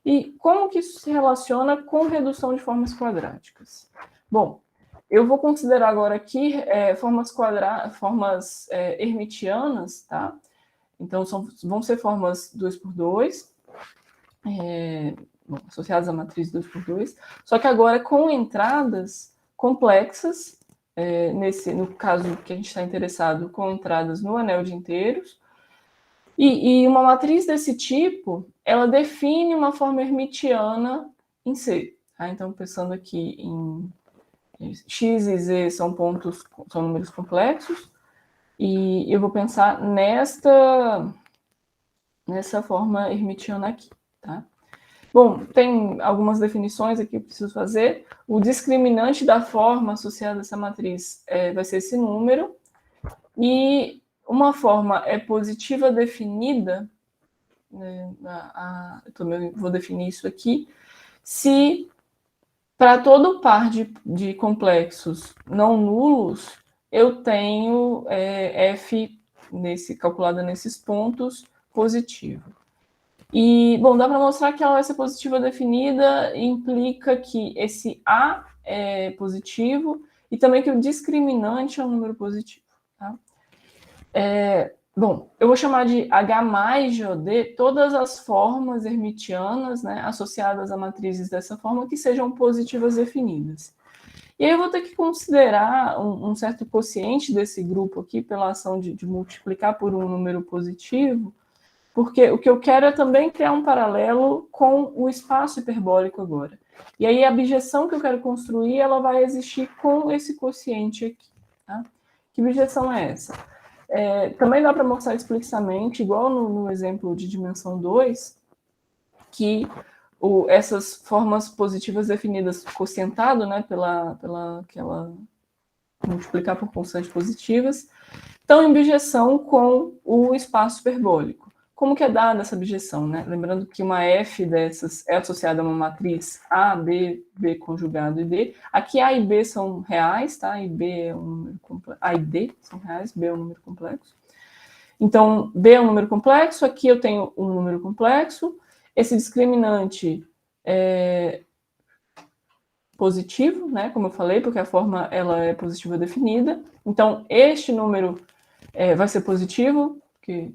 E como que isso se relaciona com redução de formas quadráticas? Bom, eu vou considerar agora aqui formas hermitianas, tá? Então, vão ser formas 2×2, associadas à matriz 2×2, só que agora com entradas complexas, no caso que a gente está interessado, com entradas no anel de inteiros, e uma matriz desse tipo, ela define uma forma hermitiana em C. Tá? Então, pensando aqui em x e z são números complexos, e eu vou pensar nessa forma hermitiana aqui. Tá? Bom, tem algumas definições aqui que eu preciso fazer. O discriminante da forma associada a essa matriz vai ser esse número, e uma forma positiva definida, eu vou definir isso aqui, se para todo par de complexos não nulos, eu tenho f calculada nesses pontos positivo. E, bom, dá para mostrar que ela vai ser positiva definida, implica que esse A é positivo e também que o discriminante é um número positivo. Tá? Bom, eu vou chamar de H mais GOD todas as formas hermitianas, né, associadas a matrizes dessa forma que sejam positivas definidas. E aí eu vou ter que considerar um certo quociente desse grupo aqui pela ação de multiplicar por um número positivo, porque o que eu quero é também criar um paralelo com o espaço hiperbólico agora. E aí a bijeção que eu quero construir, ela vai existir com esse quociente aqui. Tá? Que bijeção é essa? Também dá para mostrar explicitamente, igual no exemplo de dimensão 2, que essas formas positivas definidas quocientado, né, pela aquela multiplicar por constantes positivas, estão em bijeção com o espaço hiperbólico. Como que é dada essa bijeção, né? Lembrando que uma F dessas é associada a uma matriz A, B, B conjugado e D. Aqui A e B são reais, tá? A e B é um número complexo. A e D são reais, B é um número complexo. Então, B é um número complexo, aqui eu tenho um número complexo. Esse discriminante é positivo, né? Como eu falei, porque a forma ela é positiva definida. Então, este número vai ser positivo, porque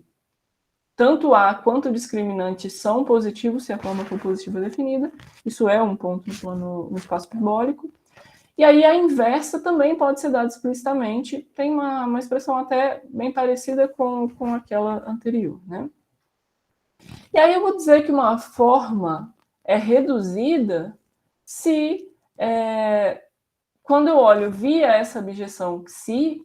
tanto A quanto o discriminante são positivos se a forma for positiva definida. Isso é um ponto no espaço hiperbólico. E aí a inversa também pode ser dada explicitamente. Tem uma expressão até bem parecida com aquela anterior, né? E aí eu vou dizer que uma forma é reduzida se, quando eu olho via essa bijeção xi,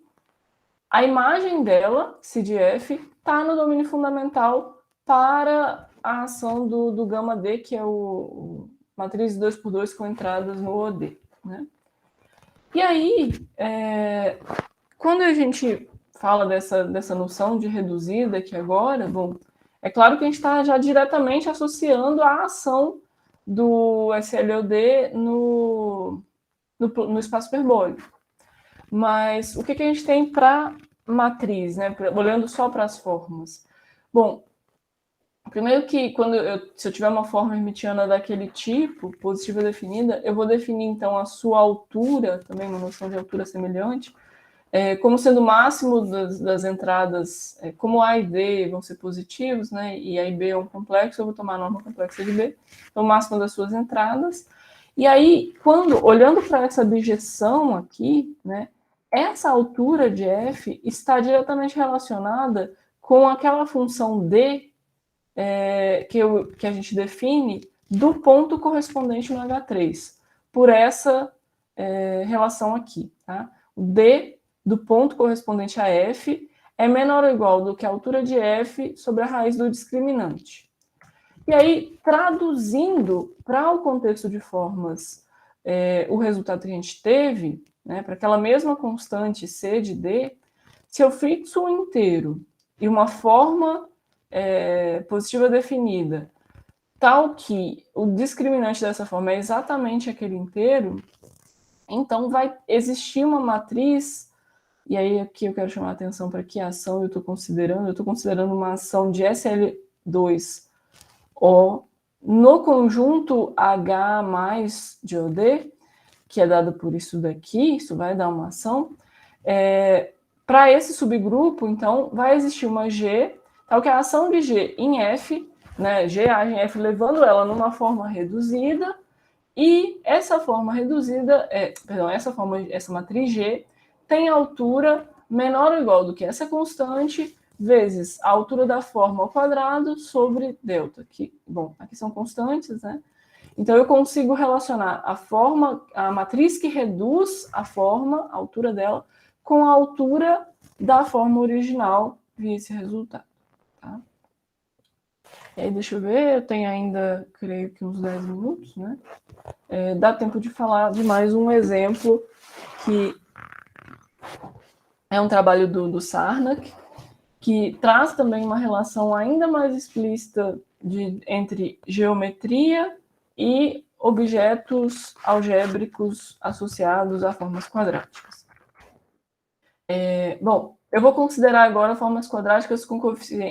a imagem dela, xi de f, está no domínio fundamental para a ação do gama D, que é o matriz 2x2 com entradas no OD, né? E aí, quando a gente fala dessa noção de reduzida aqui agora, bom, é claro que a gente está já diretamente associando a ação do SLOD no espaço hiperbólico. Mas o que a gente tem para matriz, né? Olhando só para as formas? Bom, primeiro que se eu tiver uma forma hermitiana daquele tipo, positiva definida, eu vou definir então a sua altura, também uma noção de altura semelhante, como sendo o máximo das entradas, como A e D vão ser positivos, né? E A e B é um complexo, eu vou tomar a norma complexa de B, então o máximo das suas entradas. E aí, olhando para essa bijeção aqui, né? Essa altura de f está diretamente relacionada com aquela função d que a gente define do ponto correspondente no H3, por essa relação aqui. Tá? O d do ponto correspondente a f é menor ou igual do que a altura de f sobre a raiz do discriminante. E aí, traduzindo para o contexto de formas o resultado que a gente teve, né, para aquela mesma constante C de D, se eu fixo um inteiro e uma forma positiva definida, tal que o discriminante dessa forma é exatamente aquele inteiro, então vai existir uma matriz, e aí aqui eu quero chamar a atenção para que ação eu estou considerando uma ação de SL2O no conjunto H mais de OD, que é dado por isso daqui, isso vai dar uma ação. Para esse subgrupo, então, vai existir uma G, tal que a ação de G em F, né, G age em F, levando ela numa forma reduzida, e essa forma reduzida, essa matriz G, tem altura menor ou igual do que essa constante, vezes a altura da forma ao quadrado sobre delta, que, bom, aqui são constantes, né? Então, eu consigo relacionar a matriz que reduz a forma, a altura dela, com a altura da forma original via esse resultado. Tá? E aí, deixa eu ver, eu tenho ainda, creio que uns 10 minutos, né? Dá tempo de falar de mais um exemplo, que é um trabalho do Sarnak, que traz também uma relação ainda mais explícita entre geometria e objetos algébricos associados a formas quadráticas. Bom, eu vou considerar agora formas quadráticas com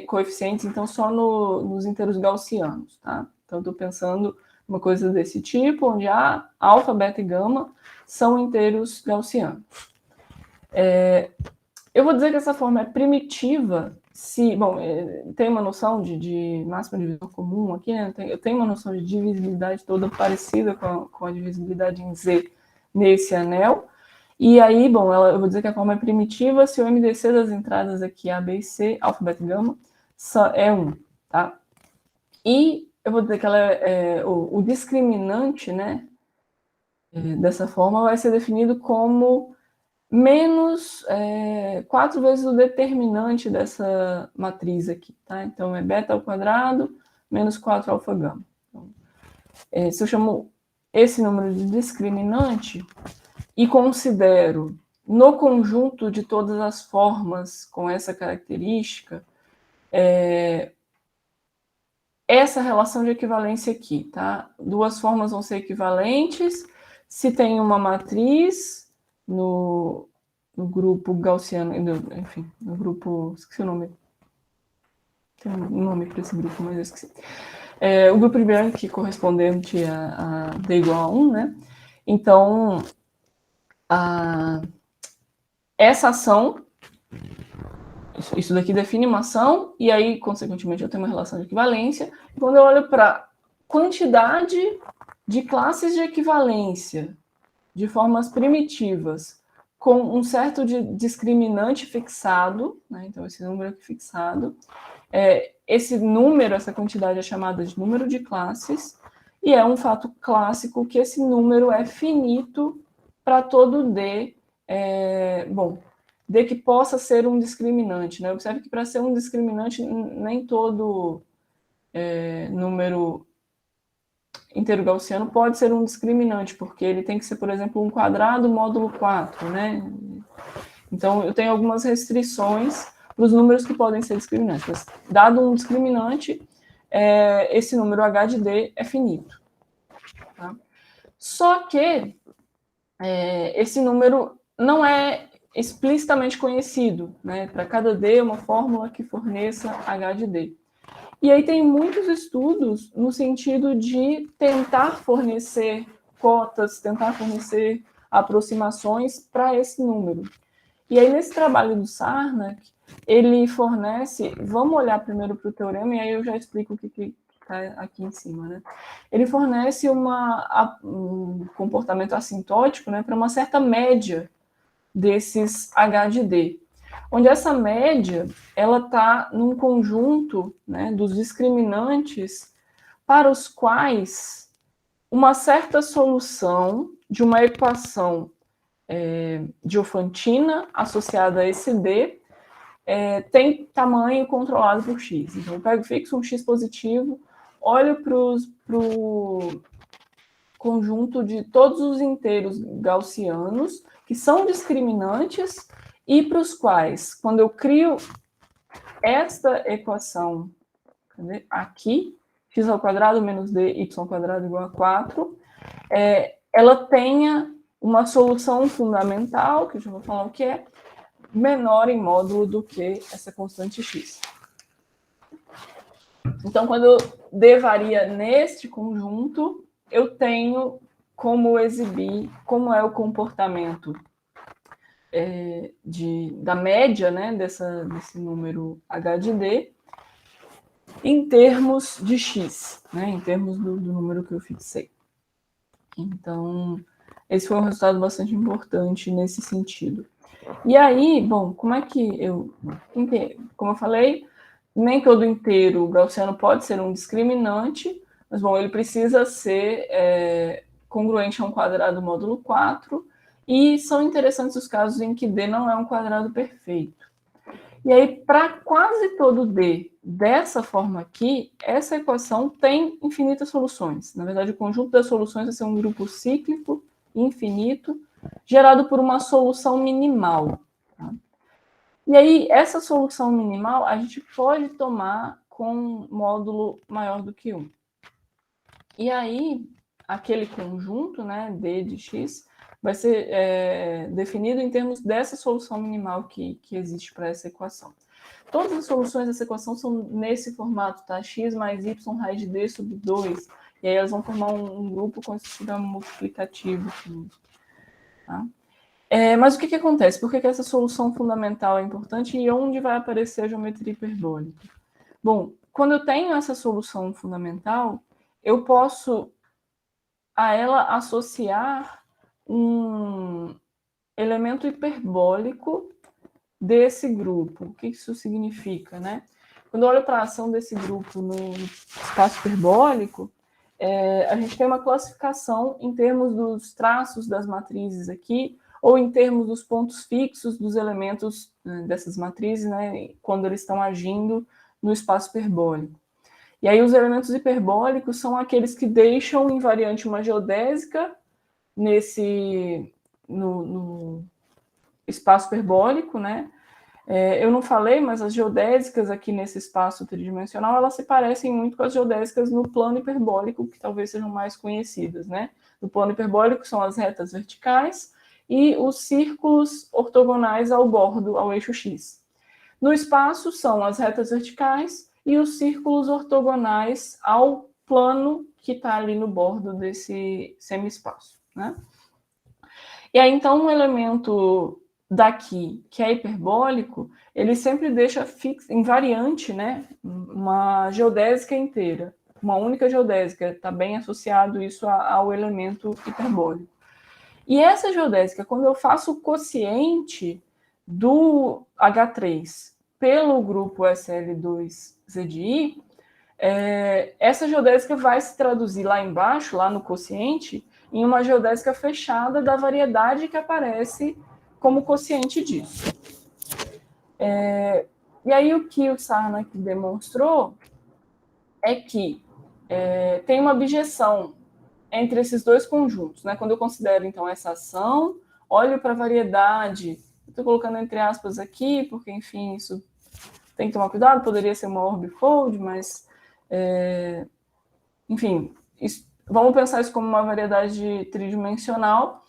coeficientes, então, só nos inteiros gaussianos, tá? Então, estou pensando uma coisa desse tipo, onde A, alfa, beta e gama são inteiros gaussianos. Eu vou dizer que essa forma é primitiva se... Bom, tem uma noção de máxima divisor comum aqui, né? Eu tenho uma noção de divisibilidade toda parecida com a divisibilidade em Z nesse anel. E aí, bom, eu vou dizer que a forma é primitiva se o MDC das entradas aqui A, B e C, alfa, beta e gama, é 1, tá? E eu vou dizer que o discriminante, né, dessa forma vai ser definido como menos 4 vezes o determinante dessa matriz aqui, tá? Então, é beta ao quadrado menos 4 alfa gama. Então, se eu chamo esse número de discriminante e considero no conjunto de todas as formas com essa característica, essa relação de equivalência aqui, tá? Duas formas vão ser equivalentes se tem uma matriz no grupo gaussiano, enfim, no grupo, esqueci o nome. Tem um nome para esse grupo, mas eu esqueci. O grupo de Bianchi correspondente a D igual a 1, né? Então, essa ação, isso daqui define uma ação, e aí, consequentemente, eu tenho uma relação de equivalência. E quando eu olho para quantidade de classes de equivalência de formas primitivas com um certo discriminante fixado, né? Então, esse número aqui fixado, esse número, essa quantidade é chamada de número de classes, e é um fato clássico que esse número é finito para todo D, D que possa ser um discriminante, né? Observe que para ser um discriminante, nem todo número inteiro gaussiano pode ser um discriminante, porque ele tem que ser, por exemplo, um quadrado módulo 4, né? Então, eu tenho algumas restrições para os números que podem ser discriminantes. Mas, dado um discriminante, esse número H de D é finito. Tá? Só que esse número não é explicitamente conhecido, né? Para cada D, uma fórmula que forneça H de D. E aí tem muitos estudos no sentido de tentar fornecer cotas, tentar fornecer aproximações para esse número. E aí, nesse trabalho do Sarnak, ele fornece... Vamos olhar primeiro para o teorema, e aí eu já explico o que está aqui em cima, né? Ele fornece um comportamento assintótico, né, para uma certa média desses H de D, onde essa média ela está num conjunto, né, dos discriminantes para os quais uma certa solução de uma equação diofantina associada a esse D tem tamanho controlado por x. Então, eu pego fixo um x positivo, olho para o conjunto de todos os inteiros gaussianos que são discriminantes e para os quais, quando eu crio esta equação aqui, x ao quadrado menos d, y ao quadrado igual a 4, ela tenha uma solução fundamental, que eu já vou falar o que é, menor em módulo do que essa constante x. Então, quando d varia neste conjunto, eu tenho como exibir como é o comportamento da média, né, desse número H de D em termos de x, né, em termos do número que eu fixei. Então, esse foi um resultado bastante importante nesse sentido. E aí, bom, como é que como eu falei, nem todo inteiro gaussiano pode ser um discriminante, mas, bom, ele precisa ser congruente a um quadrado módulo 4, e são interessantes os casos em que D não é um quadrado perfeito. E aí, para quase todo D dessa forma aqui, essa equação tem infinitas soluções. Na verdade, o conjunto das soluções vai ser um grupo cíclico, infinito, gerado por uma solução minimal. Tá? E aí, essa solução minimal, a gente pode tomar com módulo maior do que 1. E aí, aquele conjunto, né, D de x, vai ser definido em termos dessa solução minimal que existe para essa equação. Todas as soluções dessa equação são nesse formato, tá? X mais y raiz de d sobre 2. E aí elas vão formar um grupo com esse sistema multiplicativo. Tá? Mas o que acontece? Por que essa solução fundamental é importante e onde vai aparecer a geometria hiperbólica? Bom, quando eu tenho essa solução fundamental, eu posso a ela associar um elemento hiperbólico desse grupo. O que isso significa, né? Quando eu olho para a ação desse grupo no espaço hiperbólico, a gente tem uma classificação em termos dos traços das matrizes aqui, ou em termos dos pontos fixos dos elementos dessas matrizes, né, quando eles estão agindo no espaço hiperbólico. E aí os elementos hiperbólicos são aqueles que deixam invariante uma geodésica no espaço hiperbólico, né? Eu não falei, mas as geodésicas aqui nesse espaço tridimensional, elas se parecem muito com as geodésicas no plano hiperbólico, que talvez sejam mais conhecidas, né? No plano hiperbólico são as retas verticais e os círculos ortogonais ao bordo, ao eixo X. No espaço são as retas verticais e os círculos ortogonais ao plano que está ali no bordo desse semi-espaço, né? E aí, então, um elemento daqui, que é hiperbólico, ele sempre deixa invariante, né, uma geodésica inteira, uma única geodésica, está bem associado isso ao elemento hiperbólico. E essa geodésica, quando eu faço o quociente do H3 pelo grupo SL2ZDI, essa geodésica vai se traduzir lá embaixo, lá no quociente, em uma geodésica fechada da variedade que aparece como quociente disso. E aí o que o Sarnak demonstrou é que tem uma bijeção entre esses dois conjuntos, né? Quando eu considero, então, essa ação, olho para a variedade, estou colocando entre aspas aqui, porque, enfim, isso tem que tomar cuidado, poderia ser uma orbifold, mas, enfim, vamos pensar isso como uma variedade tridimensional,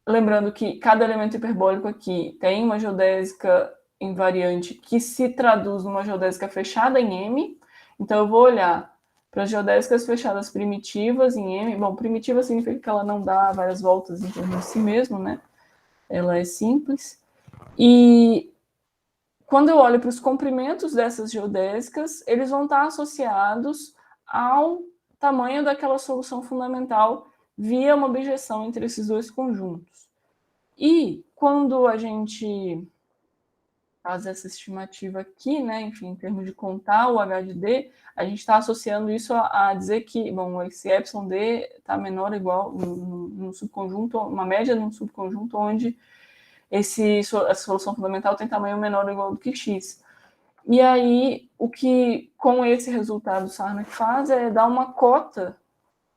lembrando que cada elemento hiperbólico aqui tem uma geodésica invariante que se traduz numa geodésica fechada em M, então eu vou olhar para as geodésicas fechadas primitivas em M. Bom, primitiva significa que ela não dá várias voltas em torno de si mesmo, né? Ela é simples. E quando eu olho para os comprimentos dessas geodésicas, eles vão estar associados ao tamanho daquela solução fundamental via uma bijeção entre esses dois conjuntos. E quando a gente faz essa estimativa aqui, né, enfim, em termos de contar o H de D, a gente está associando isso a dizer que, bom, esse epsilon D está menor ou igual num subconjunto, uma média num subconjunto onde essa solução fundamental tem tamanho menor ou igual do que X. E aí, o que com esse resultado o Sarnak faz é dar uma cota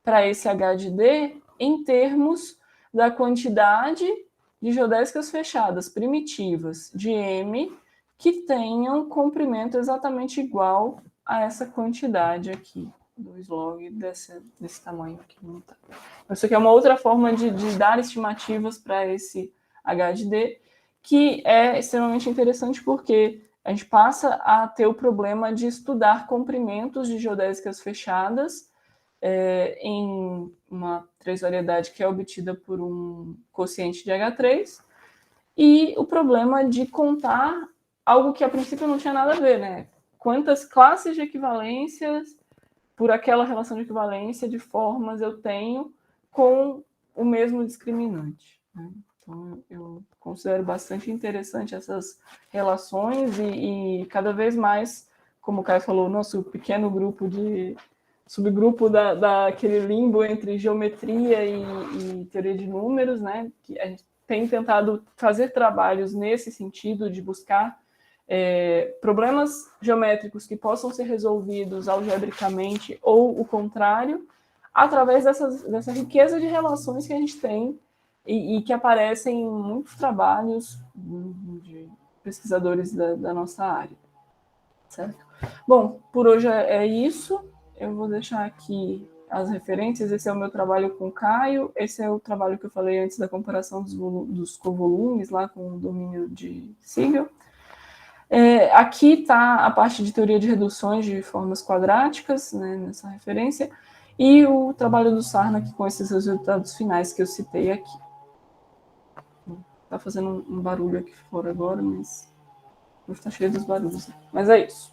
para esse H de D em termos da quantidade de geodésicas fechadas primitivas de M que tenham comprimento exatamente igual a essa quantidade aqui, 2 log desse tamanho aqui. Isso aqui é uma outra forma de dar estimativas para esse H de D, que é extremamente interessante porque a gente passa a ter o problema de estudar comprimentos de geodésicas fechadas em uma três-variedade que é obtida por um quociente de H3, e o problema de contar algo que a princípio não tinha nada a ver, né? Quantas classes de equivalências por aquela relação de equivalência de formas eu tenho com o mesmo discriminante, né? Então, eu considero bastante interessante essas relações e cada vez mais, como o Caio falou, nosso pequeno grupo de subgrupo daquele limbo entre geometria e teoria de números, né? Que a gente tem tentado fazer trabalhos nesse sentido de buscar problemas geométricos que possam ser resolvidos algebricamente ou o contrário, através dessa riqueza de relações que a gente tem e que aparecem em muitos trabalhos de pesquisadores da nossa área. Certo? Bom, por hoje é isso. Eu vou deixar aqui as referências. Esse é o meu trabalho com o Caio. Esse é o trabalho que eu falei antes da comparação dos covolumes lá com o domínio de Siegel. Aqui está a parte de teoria de reduções de formas quadráticas, né, nessa referência, e o trabalho do Sarnak com esses resultados finais que eu citei aqui. Está fazendo um barulho aqui fora agora, mas está cheio dos barulhos. Mas é isso.